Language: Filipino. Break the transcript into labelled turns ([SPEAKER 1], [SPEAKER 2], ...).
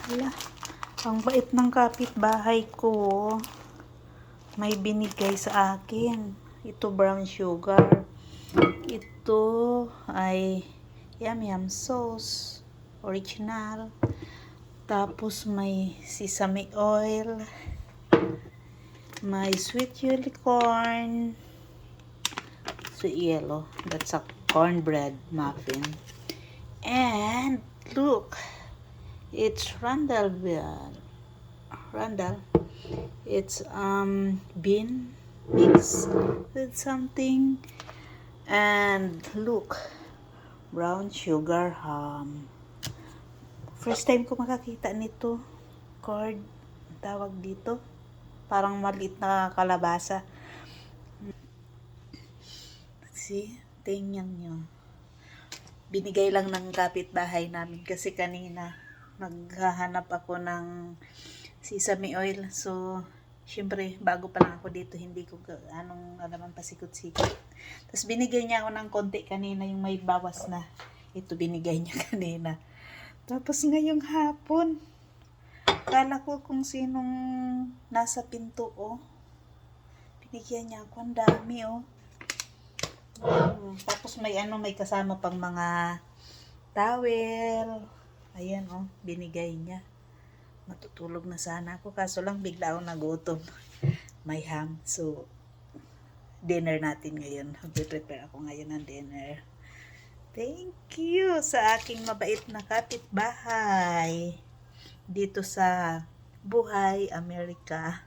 [SPEAKER 1] Hala, ang bait ng kapitbahay ko. May binigay sa akin. Ito brown sugar. Ito ay yum sauce. Original. Tapos may sesame oil. May sweet unicorn. Sweet yellow. That's a cornbread muffin. And look. It's Randall. It's bean mix with something. And look, brown sugar ham. First time ko makakita nito. Cord, tawag dito. Parang maliit na kalabasa. See, tingnan nyo. Binigay lang ng kapitbahay namin kasi kanina naghahanap ako ng sesame oil. So, syempre, bago pa lang ako dito, hindi ko alaman pasikot-sikot. Tapos binigay niya ako ng konti kanina, yung may bawas na. Ito binigay niya kanina. Tapos ngayong hapon, kala ko kung sinong nasa pinto, oh. Binigyan niya ako, ang dami, oh. Tapos may kasama pang mga towel. Ayan, oh, binigay niya. Matutulog na sana ako, kaso lang bigla akong nagutom. May ham. So, dinner natin ngayon. Mag-prepare ako ngayon ng dinner. Thank you sa aking mabait na kapitbahay dito sa Buhay Amerika.